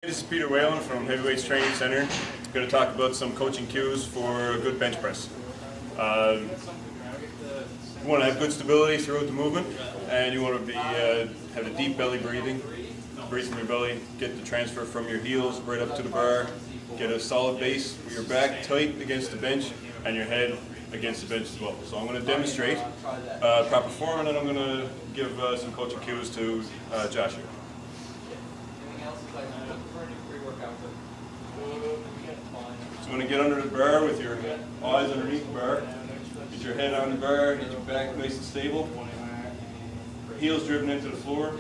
This is Peter Whelan from Heavyweights Training Center. I'm going to talk about some coaching cues for a good bench press. You want to have good stability throughout the movement, and you want to have a deep belly breathing. Breathe from your belly, get the transfer from your heels right up to the bar, get a solid base with your back tight against the bench and your head against the bench as well. So I'm going to demonstrate proper form, and then I'm going to give some coaching cues to Josh here. So I'm going to get under the bar with your eyes underneath the bar, get your head on the bar, get your back nice and stable, heels driven into the floor.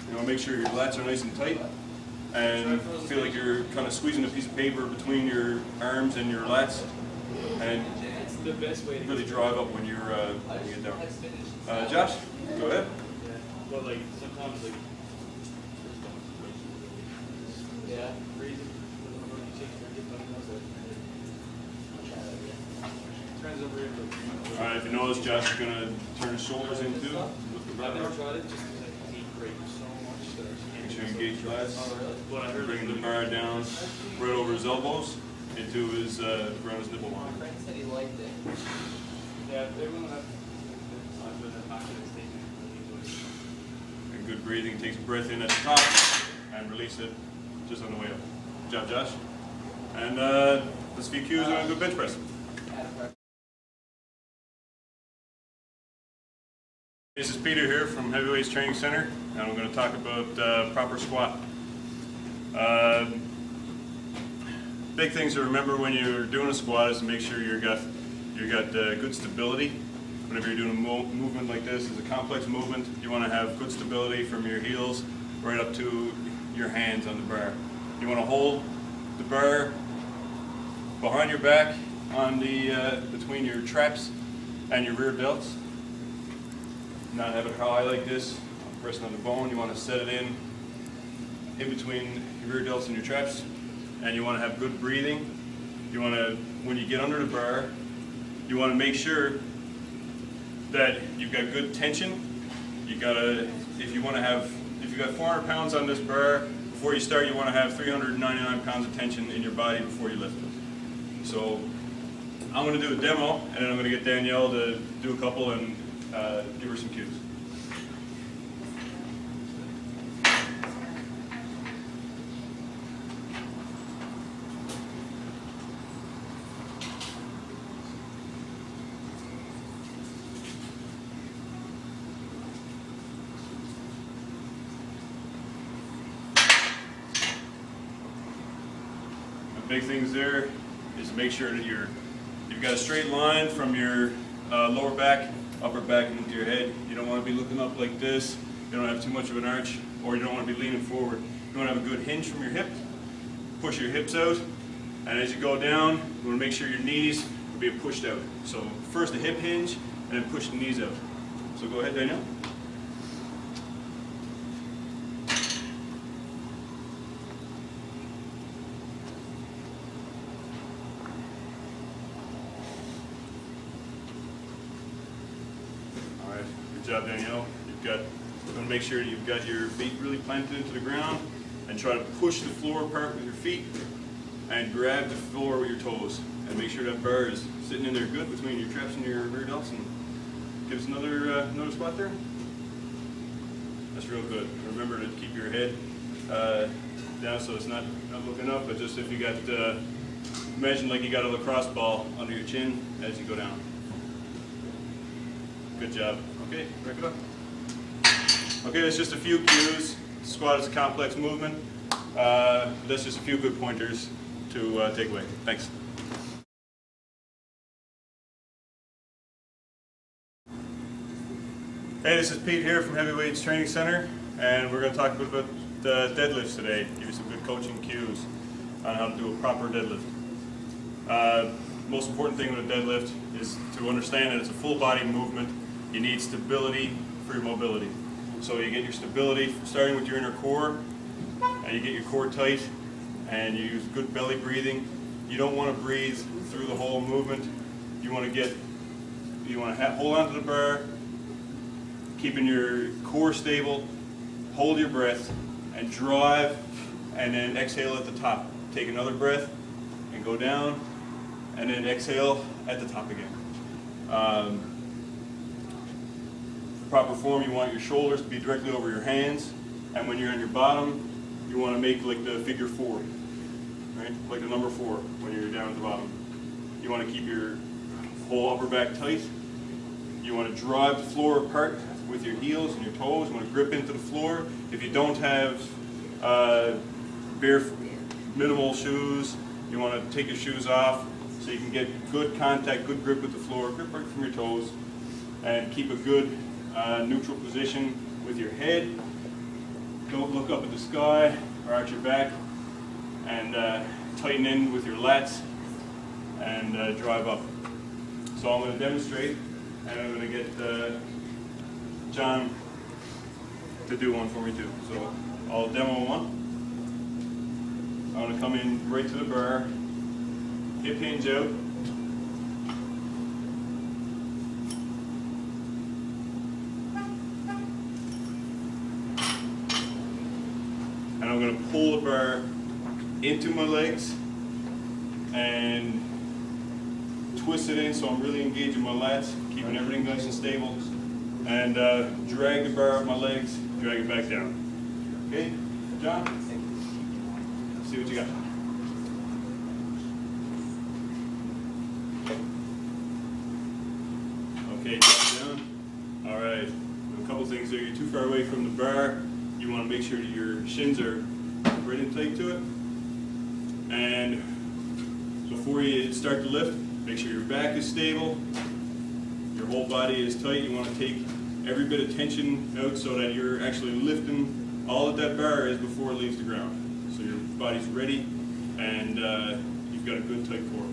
You want to make sure your lats are nice and tight and feel like you're kind of squeezing a piece of paper between your arms and your lats, and really drive up when you get down. Josh, go ahead. Well, like sometimes, like, yeah, breathing. All right, if you notice, Josh is going to turn his shoulders in too. I've never tried it just because I hate break so much that I Make sure you engage your lats. But I heard Bring the bar down right over his elbows into his around his nipple line. My friend said he liked it. yeah, everyone have And good breathing. Take some breath in at the top and release it just on the way up. Good job, Josh. And let's few cues on a good bench press. This is Peter here from Heavyweights Training Center, and I'm going to talk about proper squat. Big things to remember when you're doing a squat is to make sure you got good stability. Whenever you're doing a movement like this, it's a complex movement. You want to have good stability from your heels right up to your hands on the bar. You want to hold the bar behind your back on the between your traps and your rear delts. Not have it high like this, pressing on the bone. You want to set it in between your rear delts and your traps, and you want to have good breathing. You want to, when you get under the bar, you want to make sure that you've got good tension. You gotta, if you've got 400 pounds on this bar, before you start, you want to have 399 pounds of tension in your body before you lift it. So I'm going to do a demo, and then I'm going to get Danielle to do a couple and give her some cues. The big things there is to make sure that you've got a straight line from your lower back, upper back, and into your head. You don't want to be looking up like this. You don't have too much of an arch, or you don't want to be leaning forward. You want to have a good hinge from your hip. Push your hips out, and as you go down, you want to make sure your knees are being pushed out. So first a hip hinge, and then push the knees out. So go ahead, Danielle. Good job, Danielle. You want to make sure you've got your feet really planted into the ground, and try to push the floor apart with your feet and grab the floor with your toes, and make sure that bar is sitting in there good between your traps and your rear delts. And give us another spot there. That's real good. Remember to keep your head down so it's not looking up, but just if you got imagine like you got a lacrosse ball under your chin as you go down. Good job. Okay, break it up. Okay, that's just a few cues. Squat is a complex movement. That's just a few good pointers to take away. Thanks. Hey, this is Pete here from Heavyweights Training Center, and we're going to talk a bit about deadlifts today. Give you some good coaching cues on how to do a proper deadlift. Most important thing with a deadlift is to understand that it's a full body movement. You need stability for your mobility. So you get your stability starting with your inner core, and you get your core tight, and you use good belly breathing. You don't want to breathe through the whole movement. You want to hold on to the bar, keeping your core stable, hold your breath, and drive, and then exhale at the top. Take another breath, and go down, and then exhale at the top again. Proper form, you want your shoulders to be directly over your hands, and when you're on your bottom, you want to make like the figure 4, right? Like the number 4 when you're down at the bottom. You want to keep your whole upper back tight. You want to drive the floor apart with your heels and your toes. You want to grip into the floor. If you don't have minimal shoes, you want to take your shoes off so you can get good contact, good grip with the floor, grip right from your toes, and keep a good neutral position with your head. Don't look up at the sky or at your back, and tighten in with your lats and drive up. So I'm going to demonstrate, and I'm going to get John to do one for me too. So I'll demo one. I'm going to come in right to the bar, hip hinge out, and I'm going to pull the bar into my legs and twist it in so I'm really engaging my lats, keeping everything nice and stable, and drag the bar up my legs, drag it back down. Okay, John? Let's see what you got. Okay, down. All right, a couple things there. You're too far away from the bar. You want to make sure that your shins are right and tight to it. And before you start to lift, make sure your back is stable, your whole body is tight. You want to take every bit of tension out so that you're actually lifting all that bar is before it leaves the ground. So your body's ready, and you've got a good tight core.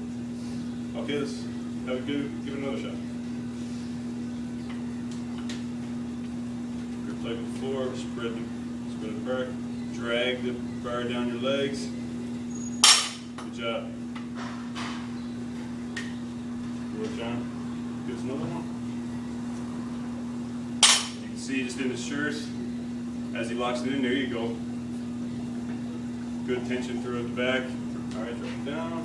Okay, let's give it another shot. Grip tight with the floor, spread the bar, drag the bar down your legs. Good job. Good work, John. Give us another one. You can see just in his shirt, as he locks it in, there you go. Good tension throughout the back. All right, drop it down.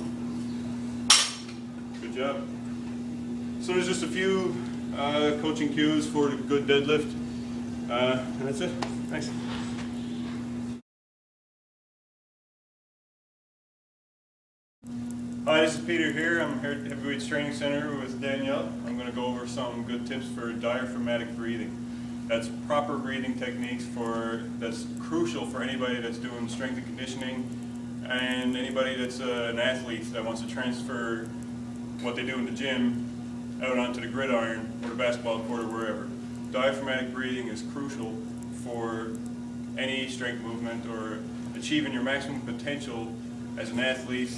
Good job. So there's just a few coaching cues for a good deadlift, and that's it. Thanks. Hi, this is Peter here. I'm here at Heavyweights Training Center with Danielle. I'm going to go over some good tips for diaphragmatic breathing. That's proper breathing techniques that's crucial for anybody that's doing strength and conditioning, and anybody that's an athlete that wants to transfer what they do in the gym out onto the gridiron or the basketball court or wherever. Diaphragmatic breathing is crucial for any strength movement or achieving your maximum potential as an athlete,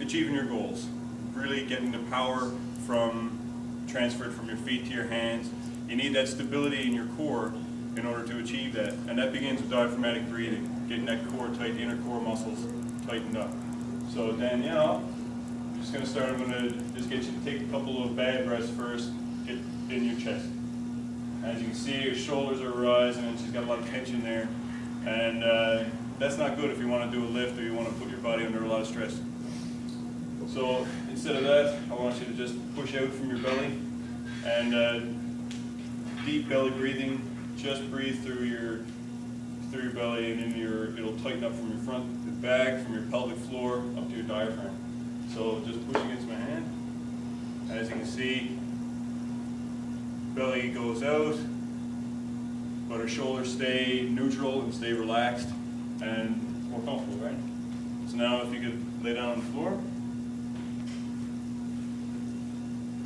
achieving your goals, really getting the power transferred from your feet to your hands. You need that stability in your core in order to achieve that, and that begins with diaphragmatic breathing, getting that core tight, inner core muscles tightened up. So Danielle, I'm just going to start. I'm going to just get you to take a couple of bad breaths first, get in your chest. As you can see, your shoulders are rising and she's got a lot of tension there, and that's not good if you want to do a lift or you want to put your body under a lot of stress. So instead of that, I want you to just push out from your belly, and deep belly breathing. Just breathe through your belly, and it'll tighten up from your front to back, from your pelvic floor up to your diaphragm. So just push against my hand. As you can see, belly goes out, but our shoulders stay neutral and stay relaxed and more comfortable, right? So now if you could lay down on the floor.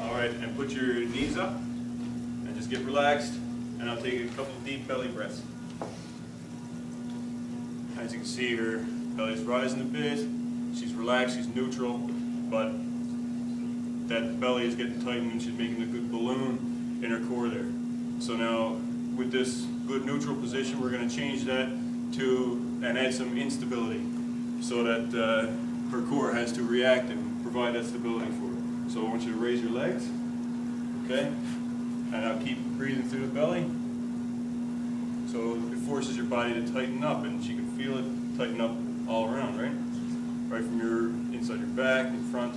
All right, and put your knees up and just get relaxed, and I'll take a couple of deep belly breaths. As you can see, her belly's rising a bit. She's relaxed, she's neutral, but that belly is getting tightened and she's making a good balloon in her core there. So now with this good neutral position, we're going to change that and add some instability so that her core has to react and provide that stability for it. So I want you to raise your legs, okay? And now keep breathing through the belly. So it forces your body to tighten up, and she can feel it tighten up all around, right? Right from your inside your back, in front.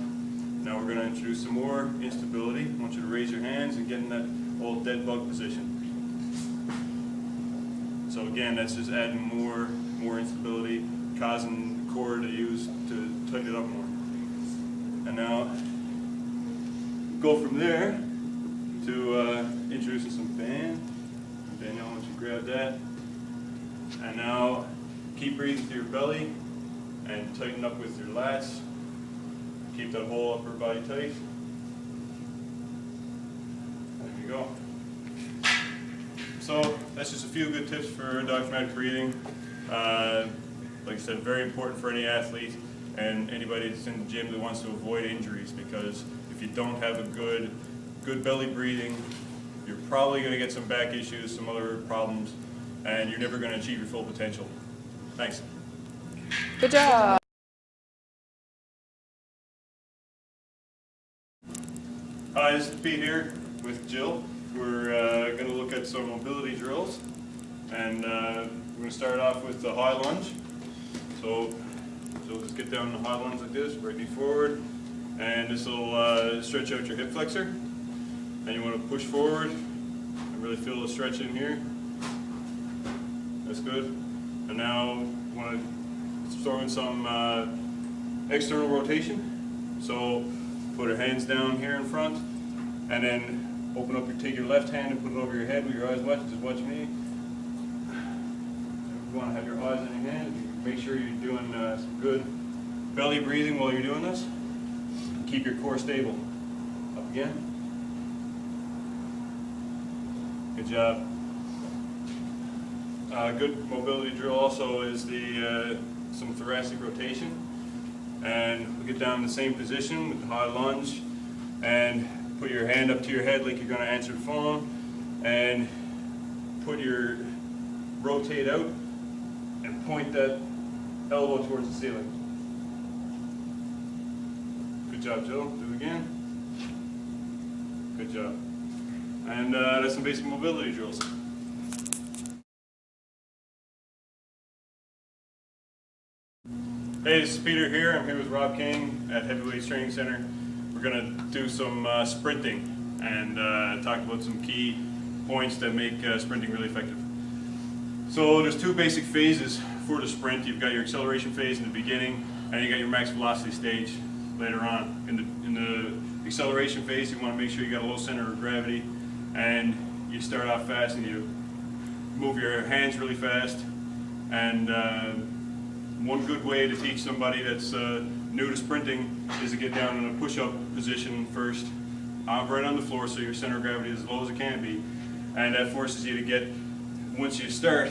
Now we're going to introduce some more instability. I want you to raise your hands and get in that old dead bug position. So again, that's just adding more instability, causing the core to use to tighten it up more. And now go from there to introducing some band. Danielle, I want you to grab that. And now keep breathing through your belly and tighten up with your lats. Keep that whole upper body tight. There you go. So that's just a few good tips for diaphragmatic breathing. Like I said, very important for any athlete and anybody that's in the gym that wants to avoid injuries, because if you don't have a good belly breathing, you're probably going to get some back issues, some other problems, and you're never going to achieve your full potential. Thanks. Good job. Hi, this is Pete here with Jill. We're going to look at some mobility drills, and we're going to start off with the high lunge. So just get down in the high lunge like this, right knee forward, and this will stretch out your hip flexor. And you want to push forward and really feel the stretch in here. That's good. And now you want to throw in some external rotation. So put your hands down here in front, and then open up take your left hand and put it over your head with your eyes watch. Just watch me. You want to have your eyes on your hand. Make sure you're doing some good belly breathing while you're doing this. Keep your core stable. Up again. Good job. Good mobility drill also is the some thoracic rotation. And we get down in the same position with the high lunge, and put your hand up to your head like you're going to answer the phone, and rotate out and point that elbow towards the ceiling. Good job, Jill. Do it again. Good job. And that's some basic mobility drills. Hey, this is Peter here. I'm here with Rob King at Heavyweights Training Center. We're going to do some sprinting and talk about some key points that make sprinting really effective. So there's two basic phases for the sprint. You've got your acceleration phase in the beginning, and you got your max velocity stage later on. In the acceleration phase, you want to make sure you got a low center of gravity, and you start off fast and you move your hands really fast. And one good way to teach somebody that's new to sprinting is to get down in a push-up position first, right on the floor, so your center of gravity is as low as it can be, and that forces you to get, once you start,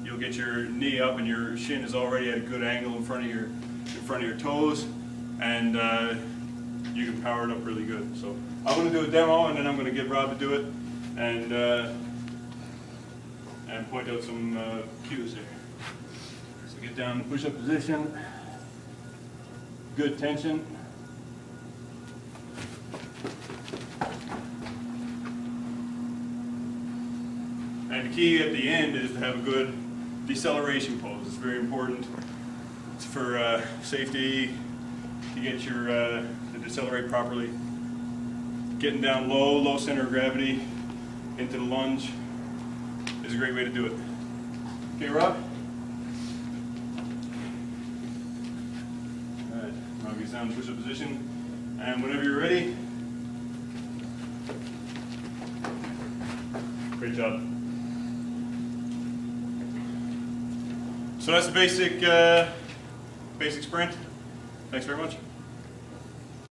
you'll get your knee up and your shin is already at a good angle in front of your toes, and you can power it up really good. So I'm going to do a demo, and then I'm going to get Rob to do it, and point out some cues here. So get down in the push-up position, good tension. And the key at the end is to have a good deceleration pose. It's very important. It's for safety, to get to decelerate properly. Getting down low center of gravity into the lunge is a great way to do it. Okay, Rob? All right, Rob gets down in push-up position, and whenever you're ready, great job. So that's the basic sprint. Thanks very much.